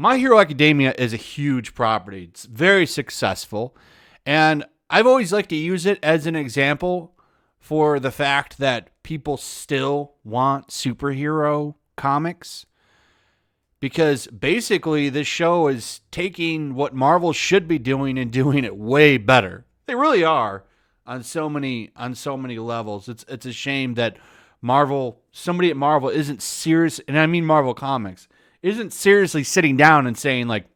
My Hero Academia is a huge property. It's very successful. And I've always liked to use it as an example for the fact that people still want superhero comics. Because basically, this show is taking what Marvel should be doing and doing it way better. They really are on so many levels. It's a shame that somebody at Marvel isn't serious, and I mean Marvel Comics, isn't seriously sitting down and saying, like,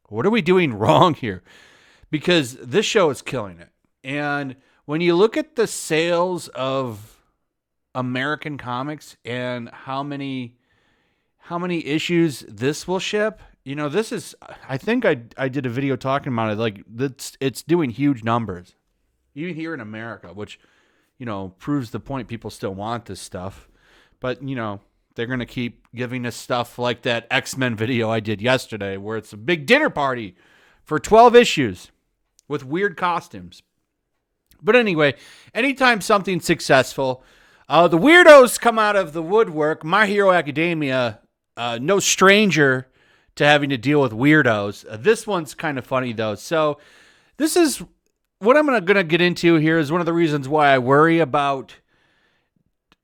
what are we doing wrong here? Because this show is killing it. And when you look at the sales of American comics and how many issues this will ship, this is, I think I did a video talking about it, like, it's doing huge numbers, even here in America, which, proves the point people still want this stuff. But, they're going to keep giving us stuff like that X-Men video I did yesterday, where it's a big dinner party for 12 issues with weird costumes. But anyway, anytime something's successful, the weirdos come out of the woodwork. My Hero Academia, no stranger to having to deal with weirdos. This one's kind of funny, though. So this is what I'm going to get into here is one of the reasons why I worry about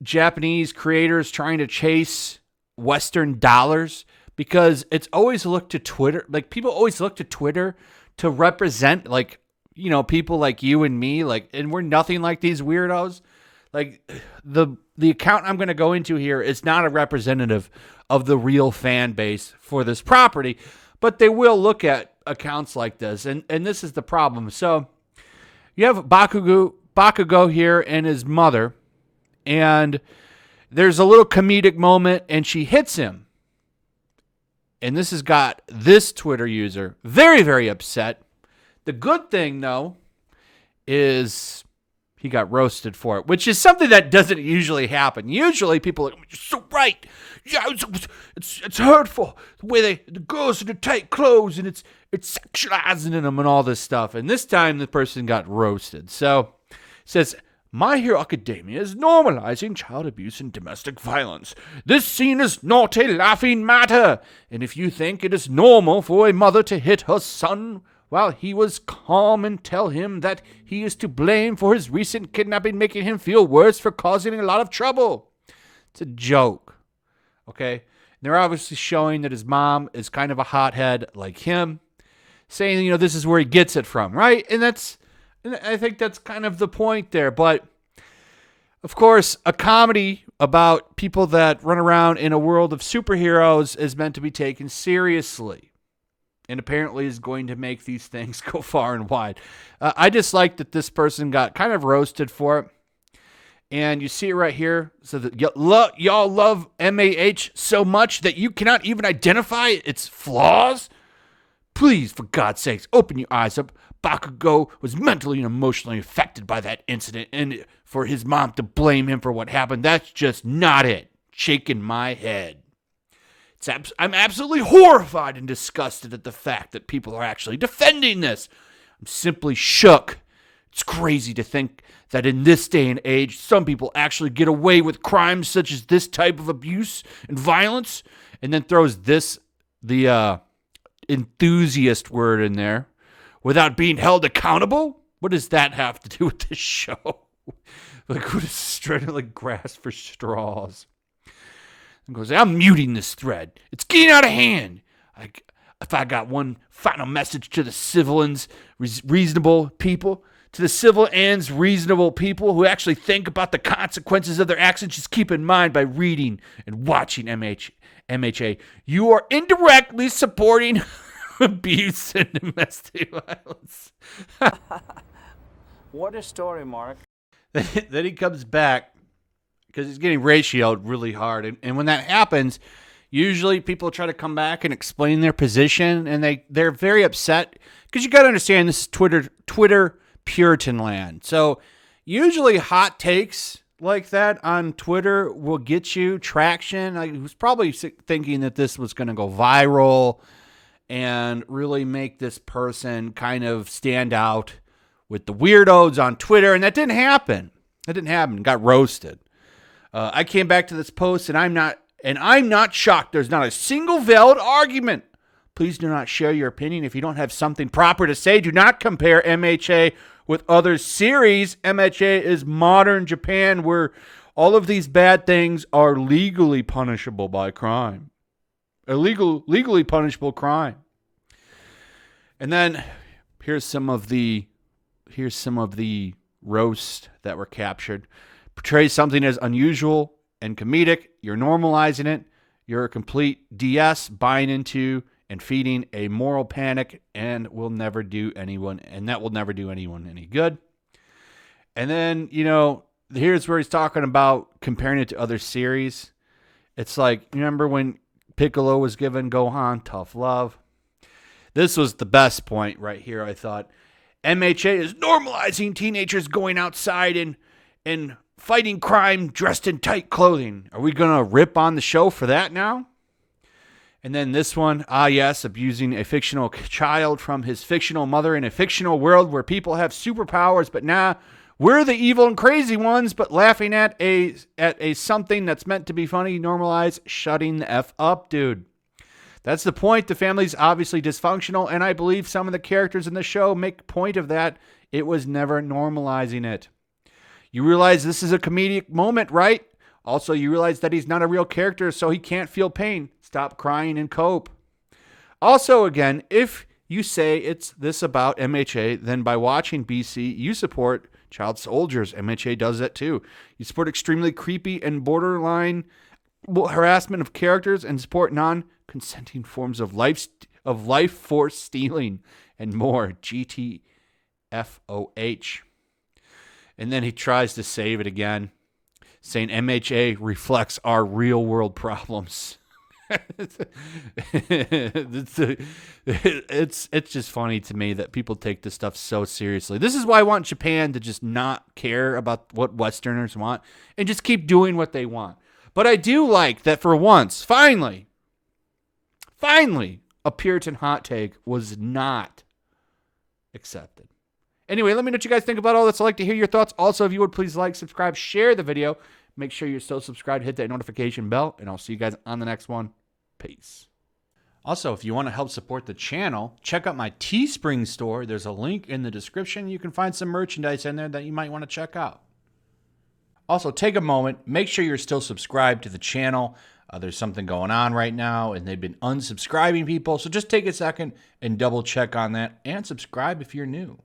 Japanese creators trying to chase Western dollars, because it's always looked to Twitter. Like, people always look to Twitter to represent, like, people like you and me, like, and we're nothing like these weirdos. Like, the account I'm going to go into here is not a representative of the real fan base for this property, but they will look at accounts like this, and this is the problem. So you have Bakugo here and his mother, and there's a little comedic moment, and she hits him. And this has got this Twitter user very, very upset. The good thing, though, is he got roasted for it, which is something that doesn't usually happen. Usually people are like, you're so right. Yeah, it's hurtful. The way the girls in the tight clothes, and it's sexualizing them and all this stuff. And this time the person got roasted. So it says, My Hero Academia is normalizing child abuse and domestic violence. This scene is not a laughing matter. And if you think it is normal for a mother to hit her son while he was calm and tell him that he is to blame for his recent kidnapping, making him feel worse for causing a lot of trouble. It's a joke, okay? They're obviously showing that his mom is kind of a hothead like him, saying, this is where he gets it from, right? And I think that's kind of the point there. But, of course, a comedy about people that run around in a world of superheroes is meant to be taken seriously, and apparently is going to make these things go far and wide. I just like that this person got kind of roasted for it. And you see it right here. So that y'all love MAH so much that you cannot even identify its flaws? Please, for God's sakes, open your eyes up. Bakugo was mentally and emotionally affected by that incident, and for his mom to blame him for what happened, that's just not it. Shaking my head. I'm absolutely horrified and disgusted at the fact that people are actually defending this. I'm simply shook. It's crazy to think that in this day and age, some people actually get away with crimes such as this type of abuse and violence, and then throws the enthusiast word in there, without being held accountable? What does that have to do with this show? Like, who is trying to, like, grasp for straws? And goes, I'm muting this thread. It's getting out of hand. If I got one final message to the civilians, reasonable people, to the civil and reasonable people who actually think about the consequences of their actions, just keep in mind by reading and watching MHA, you are indirectly supporting abuse and domestic violence. What a story, Mark. Then he comes back because he's getting ratioed really hard. And when that happens, usually people try to come back and explain their position, and they're very upset because you got to understand this is Twitter Puritan land. So usually hot takes like that on Twitter will get you traction. I was probably thinking that this was going to go viral and really make this person kind of stand out with the weirdos on Twitter, and that didn't happen. Got roasted. I came back to this post, and I'm not shocked. There's not a single valid argument Please do not share your opinion if you don't have something proper to say. Do not compare MHA with other series. MHA is modern Japan, where all of these bad things are legally punishable by crime. Legally punishable crime. And then here's some of the roasts that were captured. Portrays something as unusual and comedic. You're normalizing it. You're a complete DS, buying into and feeding a moral panic, and will never do anyone, and that will never do anyone any good. And then, here's where he's talking about comparing it to other series. It's like, remember when Piccolo was given Gohan tough love? This was the best point right here, I thought. MHA is normalizing teenagers going outside and fighting crime dressed in tight clothing. Are we going to rip on the show for that now? And then this one, yes, abusing a fictional child from his fictional mother in a fictional world where people have superpowers, but we're the evil and crazy ones, but laughing at a something that's meant to be funny, normalize, shutting the F up, dude. That's the point. The family's obviously dysfunctional, and I believe some of the characters in the show make point of that. It was never normalizing it. You realize this is a comedic moment, right? Also, you realize that he's not a real character, so he can't feel pain. Stop crying and cope. Also, again, if you say it's this about MHA, then by watching BC, you support child soldiers. MHA does that too. You support extremely creepy and borderline harassment of characters and support non-consenting forms of life force stealing and more. GTFOH. And then he tries to save it again, saying MHA reflects our real world problems. It's just funny to me that people take this stuff so seriously. This is why I want Japan to just not care about what Westerners want and just keep doing what they want. But I do like that for once, finally, a Puritan hot take was not accepted. Anyway, let me know what you guys think about all this. I'd like to hear your thoughts. Also, if you would please like, subscribe, share the video. Make sure you're still subscribed. Hit that notification bell, and I'll see you guys on the next one. Peace. Also, if you want to help support the channel, check out my Teespring store. There's a link in the description. You can find some merchandise in there that you might want to check out. Also, take a moment. Make sure you're still subscribed to the channel. There's something going on right now, and they've been unsubscribing people. So just take a second and double check on that, and subscribe if you're new.